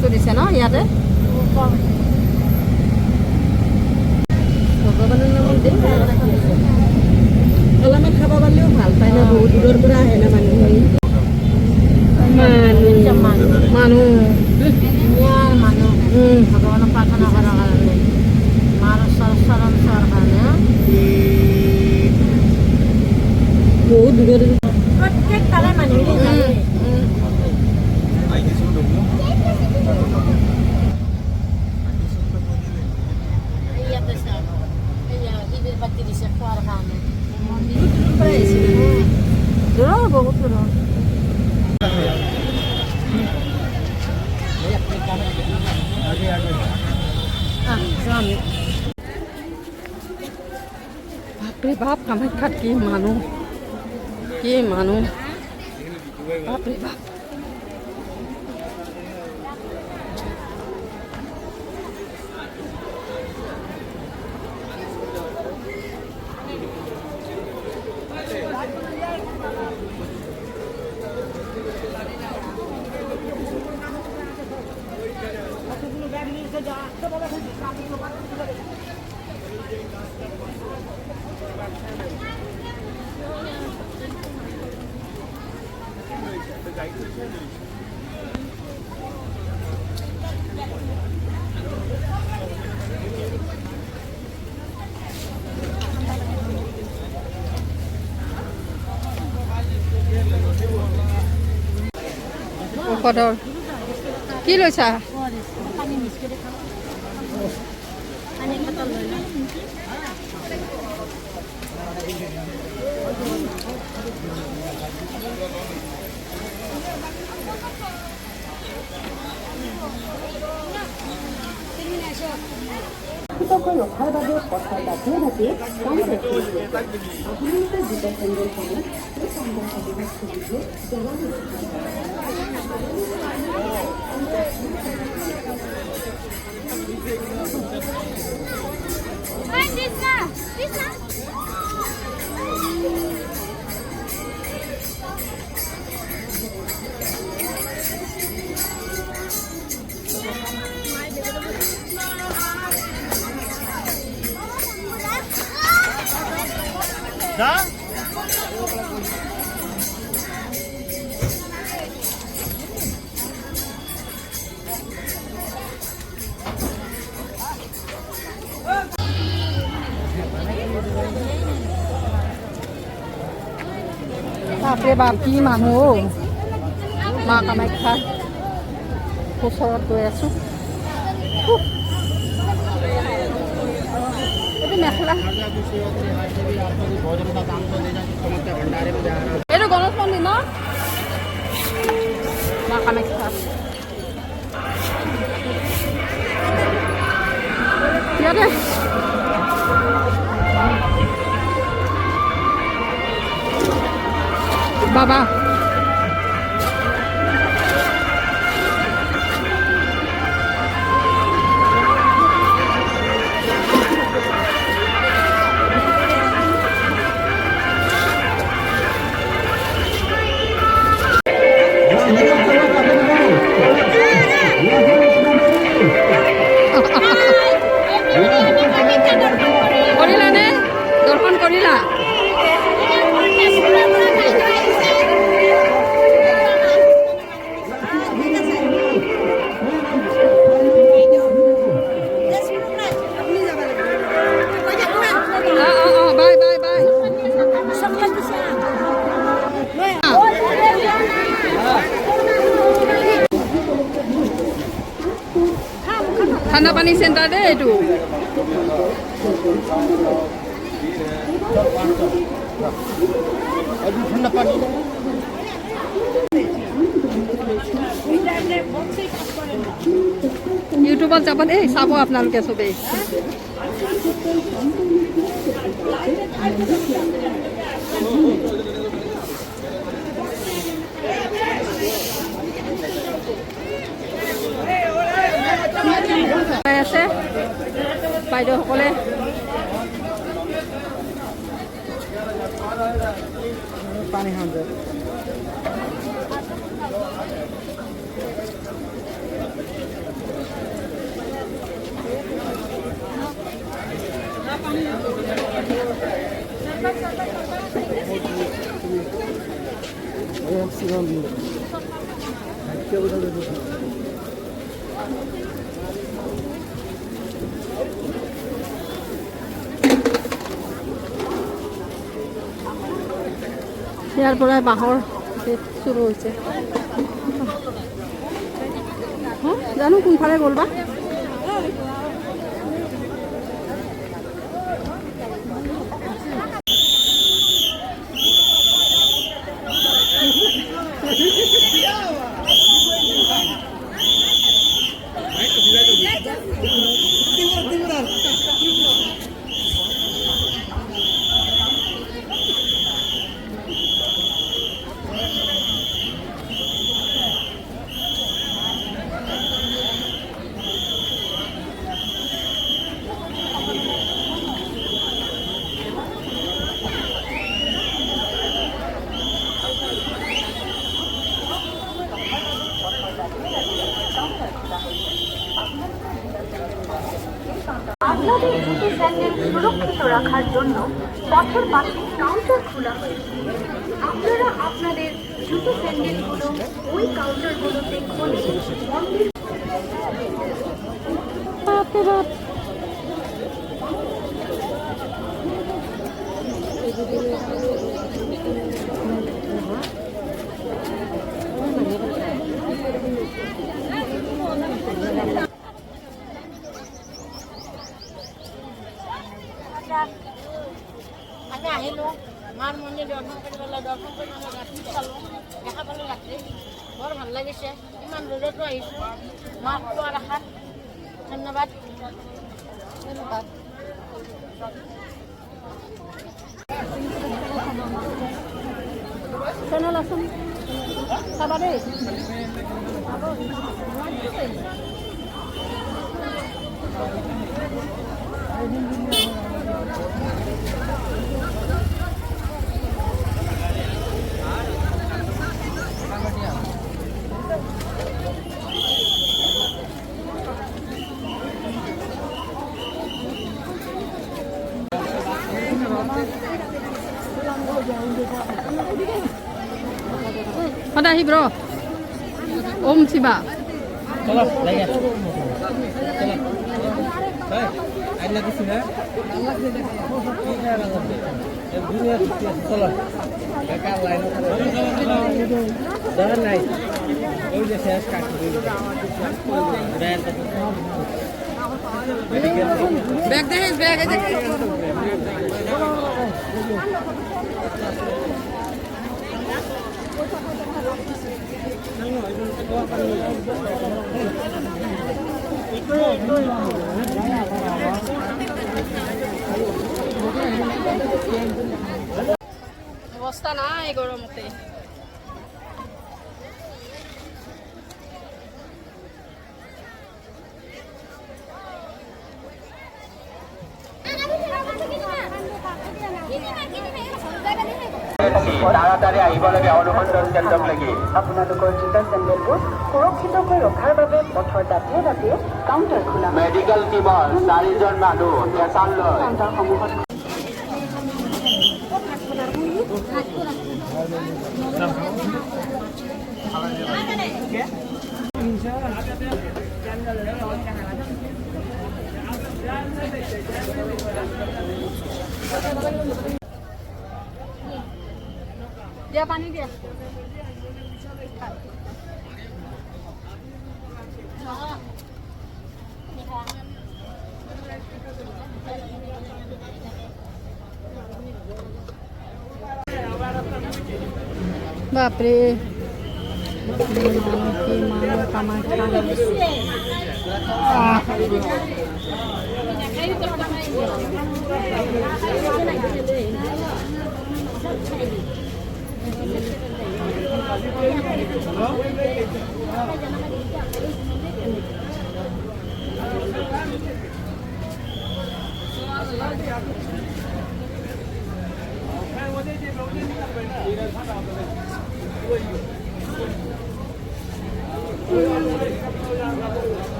বস্তু দিছে ন ইয়াতে ভগৱানৰ নামত দিম অলপমান খাব পাৰিলেও ভাল পায় না বহুত দূৰৰ পৰা আহে না মানুহ মানুহ ভগৱানক প্ৰাৰ্থনা কৰাৰ কাৰণে মাৰ চৰণ চোৱাৰ কাৰণে বহুত দূৰৰ প্ৰত্যেক তাৰে মানুহ বাতি দিছে খোৱাৰ কাৰণে দূৰৰ বহুত দূৰৰ বাপৰে বাপ কামাখ্যাত কি মানুহ বাপৰে বাপ ঔষধৰ কি লৈছা ৰখাৰ বাবে পথৰ বাধিয়ে ভাবি কাম ৰাখিছে আপোনালোকে দুটা কেন্দ্ৰসমূহ বাপৰে বাপ কি মানুহ মা কামাখ্যা ওচৰত গৈ আছোঁ এইটো মেখেলা এইটো গণেশ মন্দিৰ ন মা কামাখ্যা ইয়াতে বাবা কৰিলানে দৰ্শন কৰিলা ঠাণ্ডা পানী চেণ্টাৰ দেই এইটো ইউটিউবত যাব দেই চাব আপোনালোকে চবেই আছে বাইদেউসকলে পানী খাওঁতে ইয়াৰ পৰাই বাঁহৰ গেট শুৰু হৈছে। জানো কোনফালে গ'ল বা। আপনাদের জুতো স্যান্ডেল সুরক্ষিত রাখার জন্য পথের পাশে কাউন্টার খোলা হয়েছে। আপনারা আপনাদের জুতো স্যান্ডেলগুলো ওই কাউন্টারগুলোতে খুলে মন্দির আমি আহিলোঁ মাৰ মন্দিৰ দৰ্শন কৰিবলৈ ৰাতি চালোঁ, দেখা পালোঁ ৰাতি বৰ ভাল লাগিছে। ইমান দূৰতো আহিছোঁ মাক খোৱাৰ আশাত। ধন্যবাদ ধন্যবাদ। চেনেল আছে চাবা দেই। Ada hi bro. Om Siva. चलो लगे चलो भाई आज लगे सुना ये दुनिया चलो बेकार लाइन जान नहीं ओइ जे शेष काट बैग दे बैग है অবস্থা নাই গরমতে। তাড়াতাড়ি আহিব লাগে অনুসন্ধান কেন্দ্ৰক লাগি। আপোনালোকৰ জোতা চেণ্ডেলবোৰ সুৰক্ষিতকৈ ৰখাৰ বাবে পথৰ দাঁতিয়ে দাঁতিয়ে কাউণ্টাৰ খোলা মেডিকেল টিমৰ 4জন মানুহ টেচান লৈ কাউণ্টাৰসমূহত দিয়া পানী দিয়া। বাপরে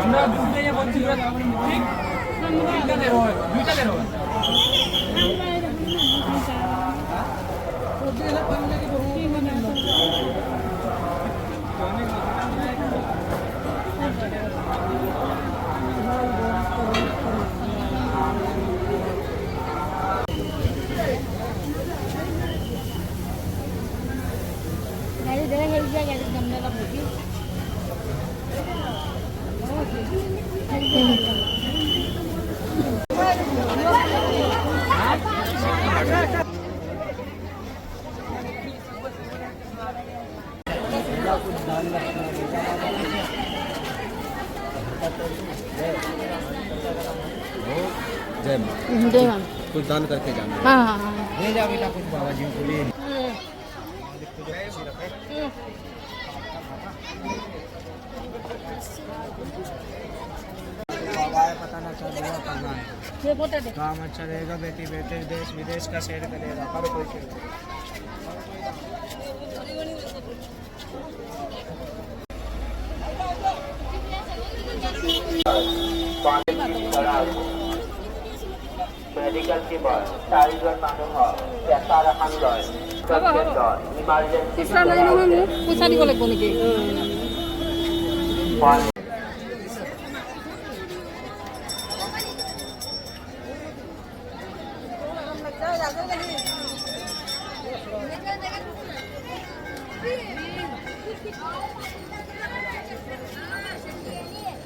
আমরা বুঝতে যে বলছি ঠিক দুইটা দেব जय मां जय मां कुछ दान करके जाना हाँ हाँ हाँ ले जा बेटा कुछ बाबा जी को लिए पता ना चल रहा करना है ये फोटो दे काम अच्छा रहेगा बेटी बेटे देश विदेश का शेयर करेगा हर कोई के মেডিকেল টিমৰ 4জন মানুহক প্ৰেছাৰ এখন লয় ইমাৰ্জেঞ্চি খুচরা নাই নহয় মোক পইচা দিব লাগিব নেকি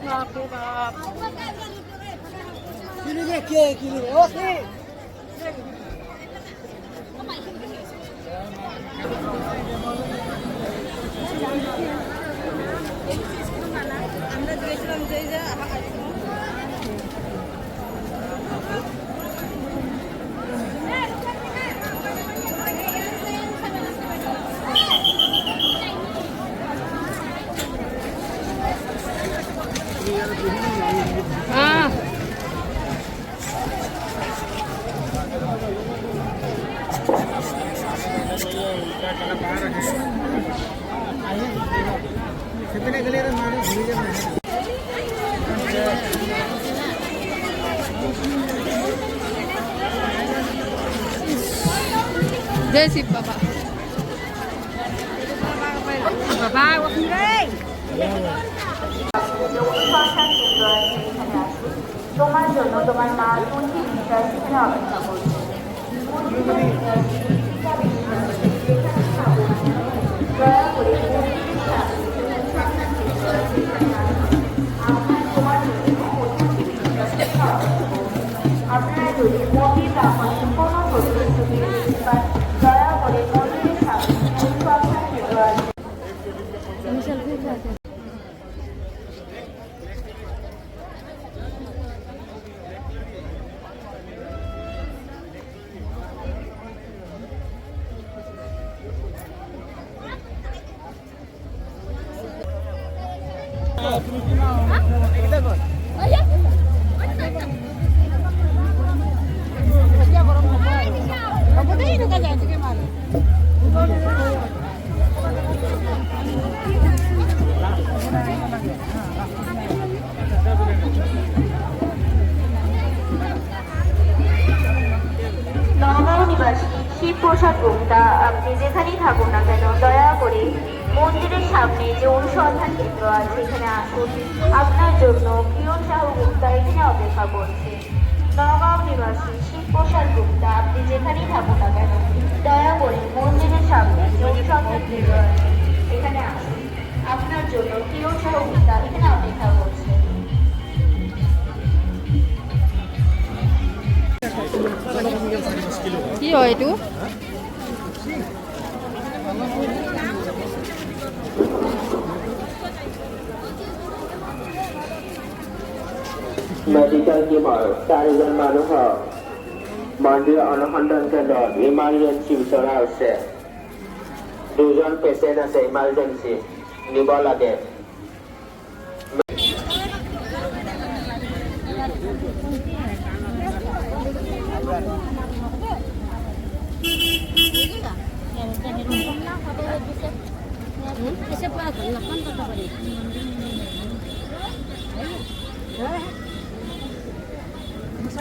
বাপরে বাপ Ah. कितने गले रे मारे घुरी जा जय शिव बाबा बाबा ওখানে রে তোমার জন্য তোমার মা 20 মিটার এখানে অপেক্ষা করছে দয়া করে আপনারা যদি মন্দির ব্রাহ্মণের কোনো প্রতিশ্রুতি দয়া করে মন্দিরের সামনে নগাঁও নিবাসী শিবপ্রসাদ গুপ্তা আপনি যেখানেই থাকুন না কেন দয়া করে মন্দিরের সামনে যে অনুসন্ধান কেন্দ্র আছে এখানে আসুন আপনার জন্য কিরণ সাহু গুপ্তা এখানে অপেক্ষা করছে নগাঁও নিবাসী শিবপ্রসাদ গুপ্তা আপনি যেখানেই থাকুন না কেন দয়া করে মন্দিরের সামনে যে অনুসন্ধান কেন্দ্র আছে এখানে আসুন আপনার জন্য কিরণ সাহু গুপ্তা এখানে অপেক্ষা করছে কি হয় এইটো মেডিকেল টিমৰ 4জন মানুহক মন্দিৰ অনুসন্ধান কেন্দ্ৰত ইমাৰ্জেঞ্চি বিচৰা হৈছে 2জন পেচেণ্ট আছে ইমাৰ্জেঞ্চি নিব লাগে Thank you. এসে পাওয়া গেল না কোন কথা বলি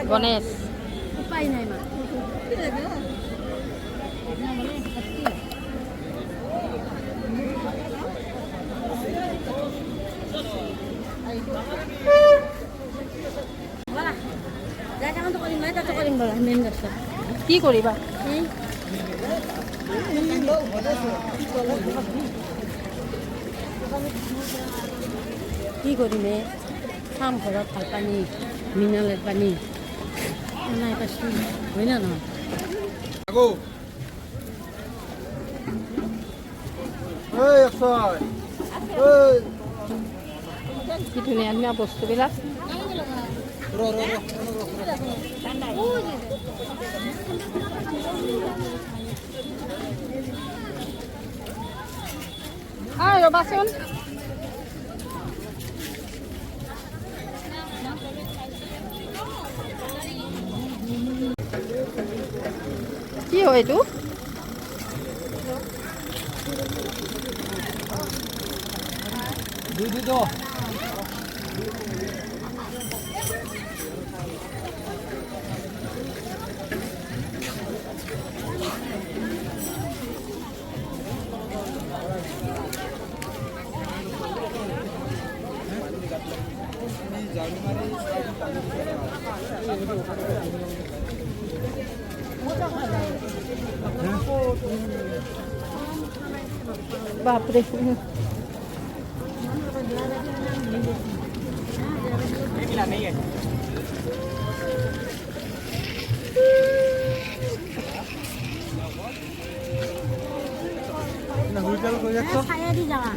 গণেশ উপায় নাই মা বলা যাই কেমন তো করিম তো করিম বলা মেন গাছ কি কৰিবা কি কৰিমে খাম ঘৰত ভাল পানী মিনাৰেল পানী নাই পাইছোঁ হয় না নহয় কি ধুনীয়া ধুনীয়া বস্তুবিলাক ৰ'বাচোন কি হয় এইটো বাপরে ছায়া দি যাওয়া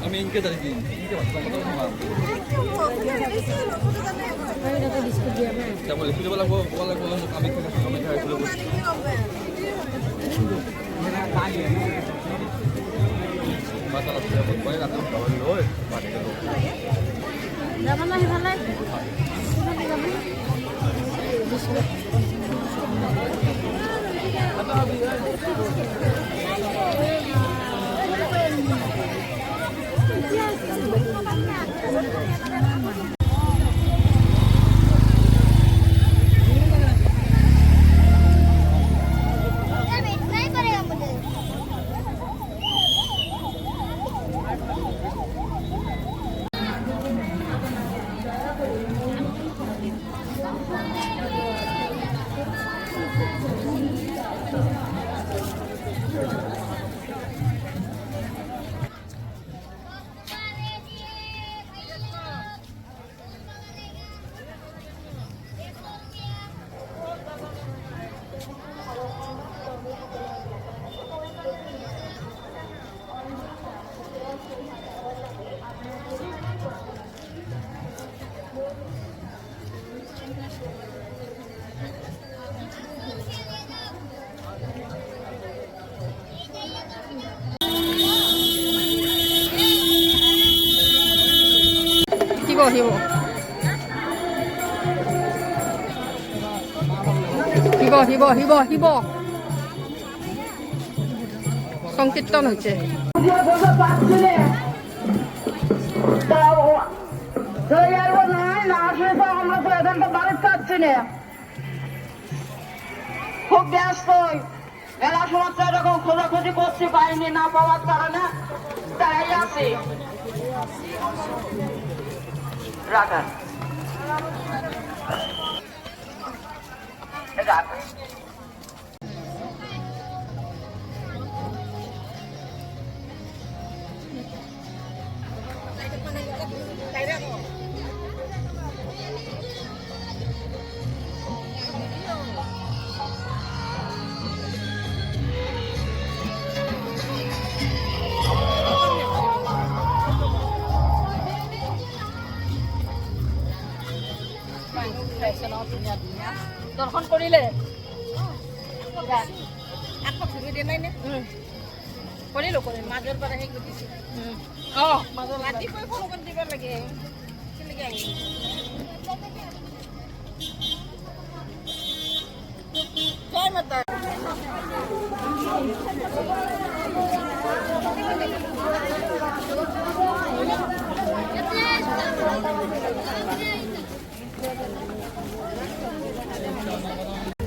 আমি ইনকে দাঁড়িয়ে ইনকে বিস্কুট দিয়া না তেমন লিখি দিব লাগব আমি খাই যাব না সিফালে বিস্কুট আহিব আহিব সংকীর্তন হচ্ছে খুব ব্যস্ত মেলা সমস্ত এরকম খোঁজাখুঁজি করছি পাইনি না পাওয়ার কারণে তাই আছি রাখান দর্শন করিলে আকৌ ধুবি দিয়া নাই নে কৰিলোঁ কৰিলোঁ মাজৰ পৰা সেই দিছে অঁ মাজৰ ৰাতিপুৱাই বৰষুণ দিব লাগে কেনেকৈ আহিব জয় মাতা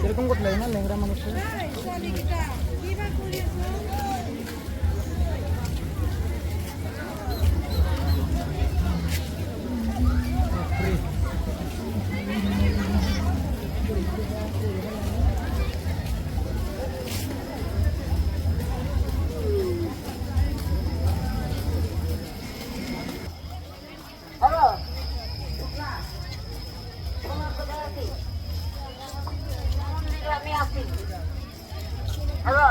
এৰকম কৰতে লাগে না ল্যাংড়া মানুষেৰ আমি আছি হ্যালো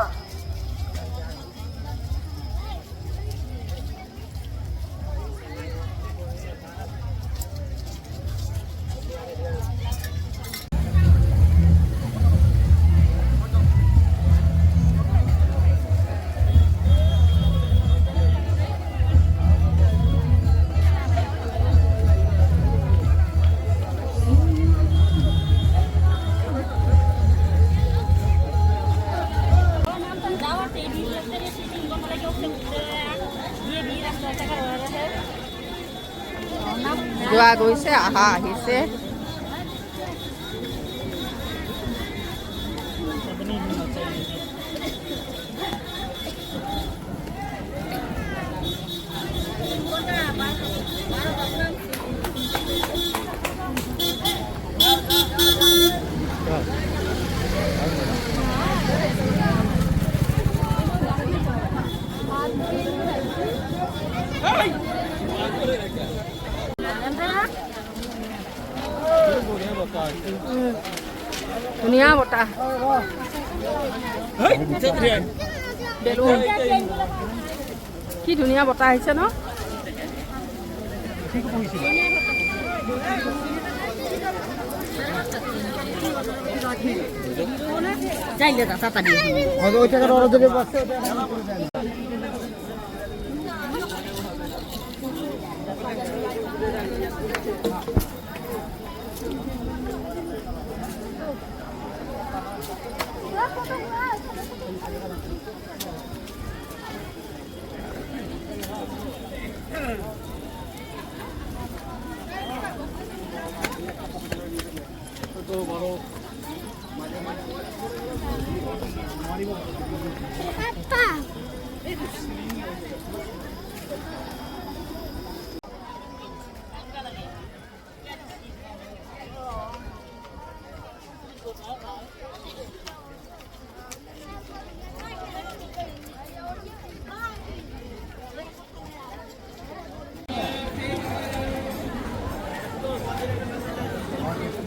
যোৱা গৈছে আহা আহিছে ধুনীয়া বতাহ বেলুন কি ধুনীয়া বতাহ আহিছে ন যাইলে দাদা পানি ওই টাকার অর্ডারে পাচ্ছে তো বড়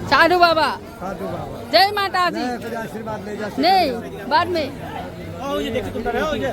साधु बाबा साधु बाबा जय माता दी आशीर्वाद ले जा नहीं बाद में ये देखो तुम रहे हो ये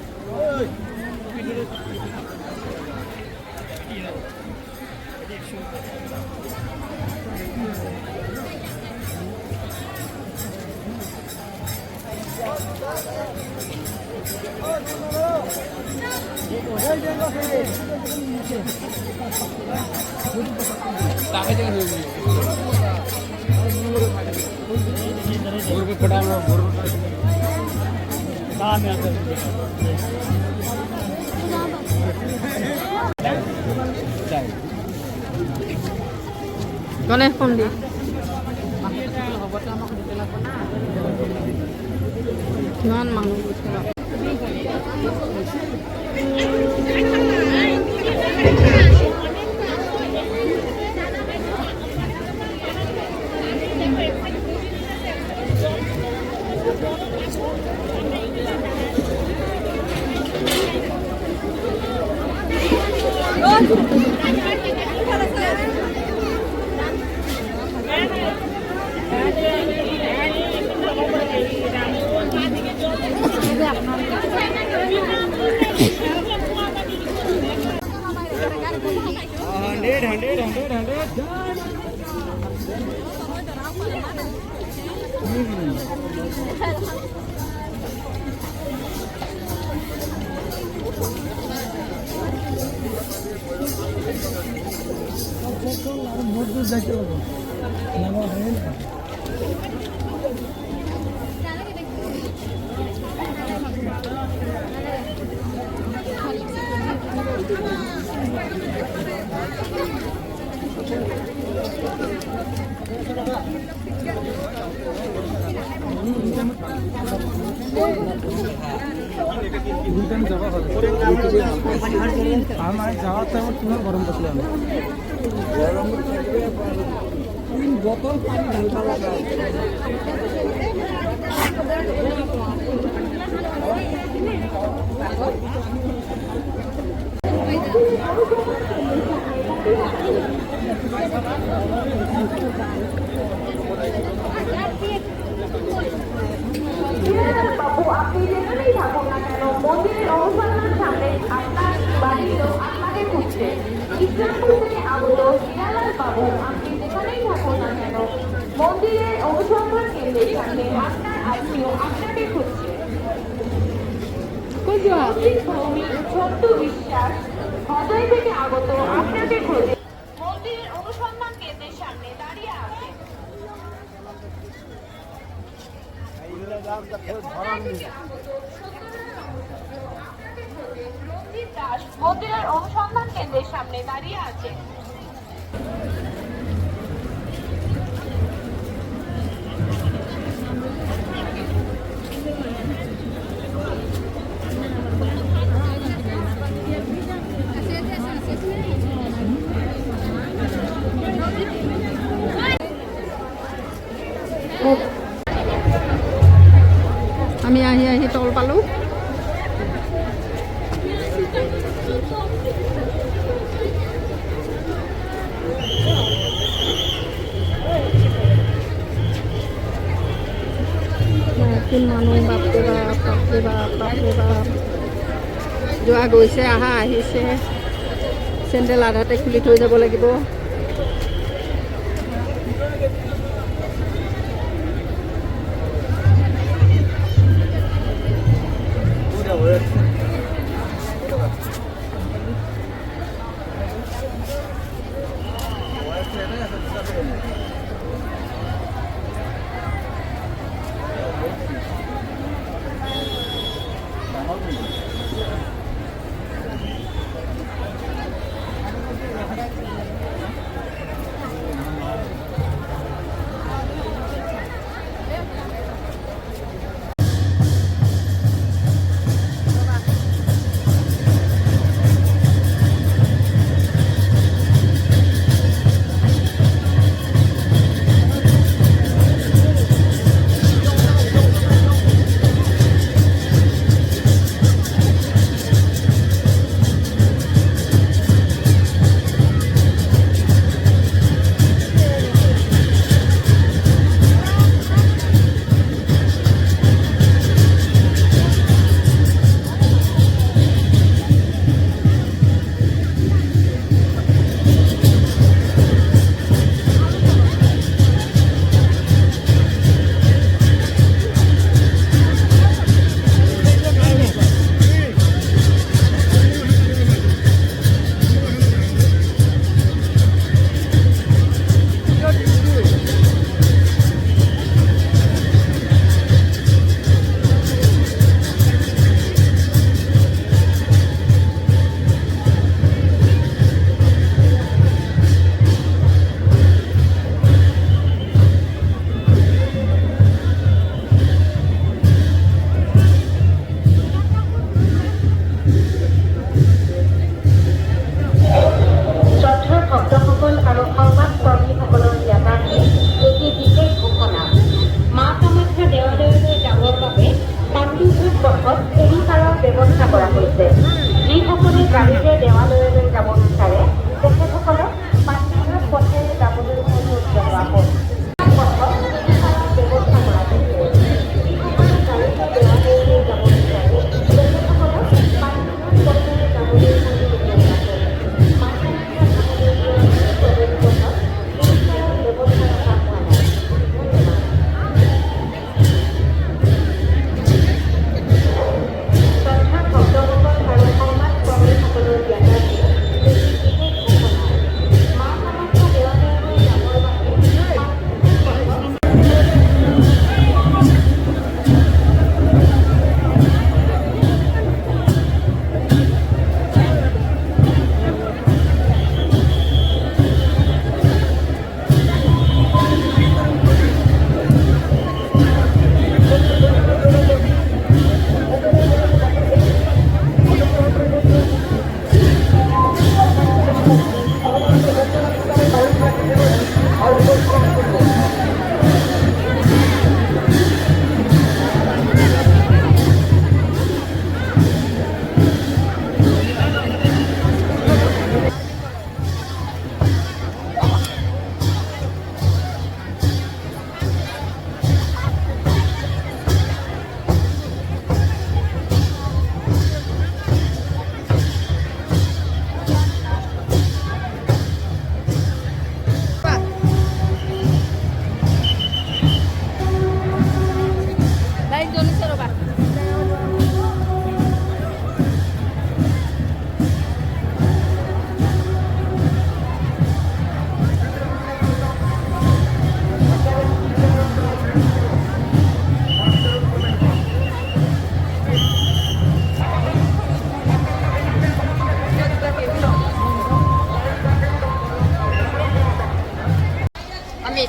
गणेश मंदिर किमान মানুহ আমার যাওয়ার তো আমার তোমার গরম করতে হবে বোতল পানি ঢালতে লাগা বাবু আপনি যেখানেই থাকুন না কেন মন্দিরের অনুসন্ধান সামনে আপনার বাড়িতেও আপনাকে খুঁজছে। ইসলামপুর থেকে আগত হিরালাল বাবু আপনি যেখানেই থাকুন না কেন মন্দিরের অনুসন্ধান কেন্দ্রের সামনে আপনার আত্মীয় আপনাকে খুঁজছে। ভৌমিক ছোট্ট বিশ্বাস অজয় থেকে আগত আপনাকে খোঁজে। মন্দিরের অনুসন্ধান কেন্দ্রের সামনে দাঁড়িয়ে আছে। রঞ্জিত দাস মন্দিরের অনুসন্ধান কেন্দ্রের সামনে দাঁড়িয়ে আছে। আমি আহি তল পালোঁ। মানুহ বাপৰে বাপ বাপৰে বাপ বাপৰে বাপ যোৱা গৈছে আহা আহিছে চেণ্ডেল আধাতে খুলি থৈ যাব লাগিব।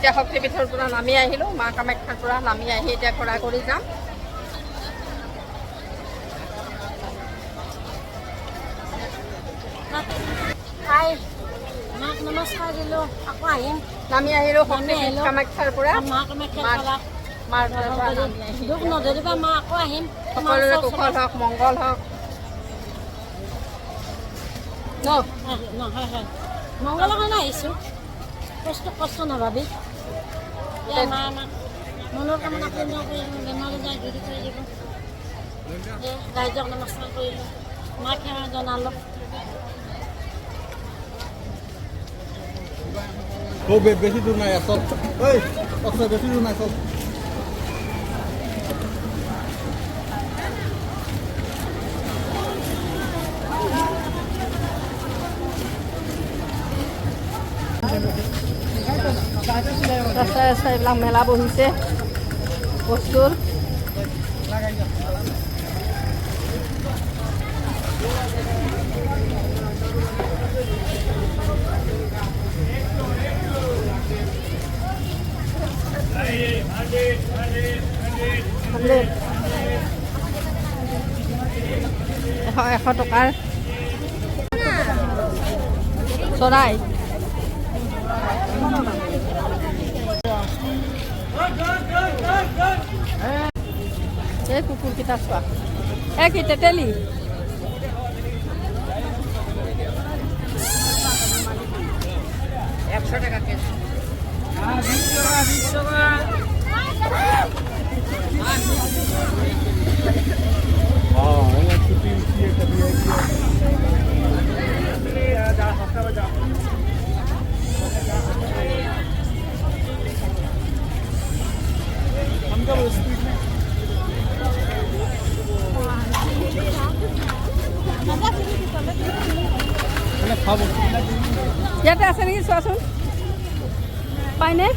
এতিয়া শক্তিপীঠৰ পৰা নামি আহিলোঁ, মা কামাখ্যাৰ পৰা নামি আহি এতিয়া ঘোঁৰা কৰি যাম। খাই মাক নমস্কাৰ দিলোঁ, আকৌ আহিম। নামি আহিলোঁ শক্তিপীঠ আহিলোঁ। কামাখ্যাৰ পৰা। মা কামাখ্যাৰ মাৰ- পৰা মাৰ ঘৰৰ পৰা নামি আহিলোঁ। দুখ নধৰিবা মা, আকৌ আহিম। সকলোৰে কুশল হওক, মংগল হওক ন। নহয় হয়, মংগলৰ কাৰণে আহিছোঁ। কষ্ট নাভাবি মা আমাক মনৰ কামনা পূৰ্ণ কৰিব, বেমাৰ আজাৰ দূৰ কৰি দিব। ৰাইজক নমস্কাৰ কৰিলোঁ, মাক সেৱা জনালোঁ। বেছি দূৰ নাই চল, বেছি দূৰ নাই চল। ৰাস্তাই ৰাস্তাই এইবিলাক মেলা বহিছে বস্তুৰ। এশ টকাৰ চৰাই। এই কুকুৰকেইটা চোৱা, কি তেতেলী। ইয়াতে আছে নেকি চোৱাচোন, পাইনে?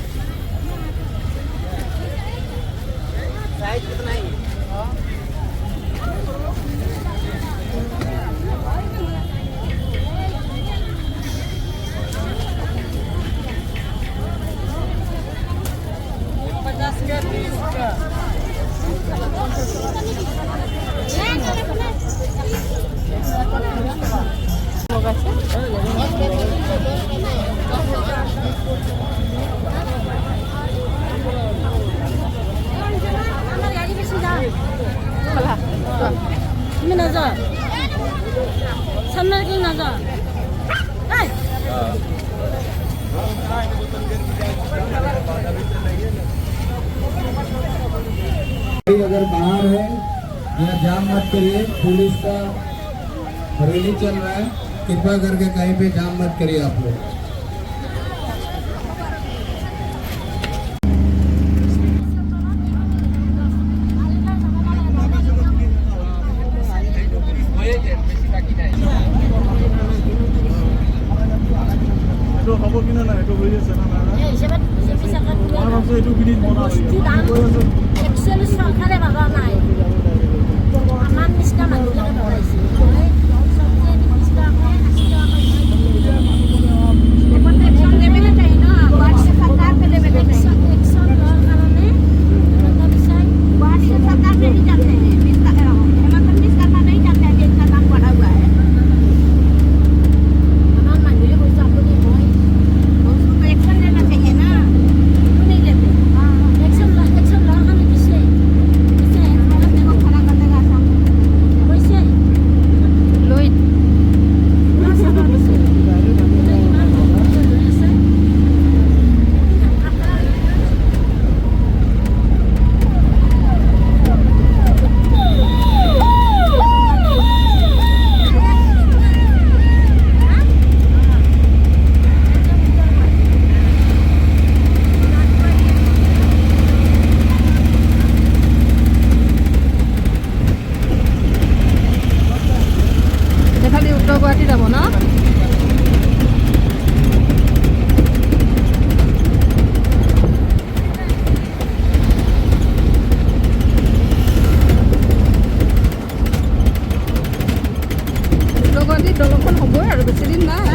তুমি নাযাওঁ, সামনে কেউ নাযাওঁ। अगर बाहर है या जाम मत करिए, पुलिस का रैली चल रहा है, कृपया करके कहीं पे जाम मत करिए आप लोग। হ'ব কিনা নাই, এইটো হৈ আছে না এই হিচাপত বিজেপি চৰকাৰ এইটো কিনিত মনা একচুৱেলি চৰকাৰে ভবা নাই, আমাৰ নিচিনা মানুহবিলাকে ভবাইছে। গুৱাহাটী যাব ন? গুৱাহাটীত দলংখন হ'বই আৰু বেছি দিন নাই।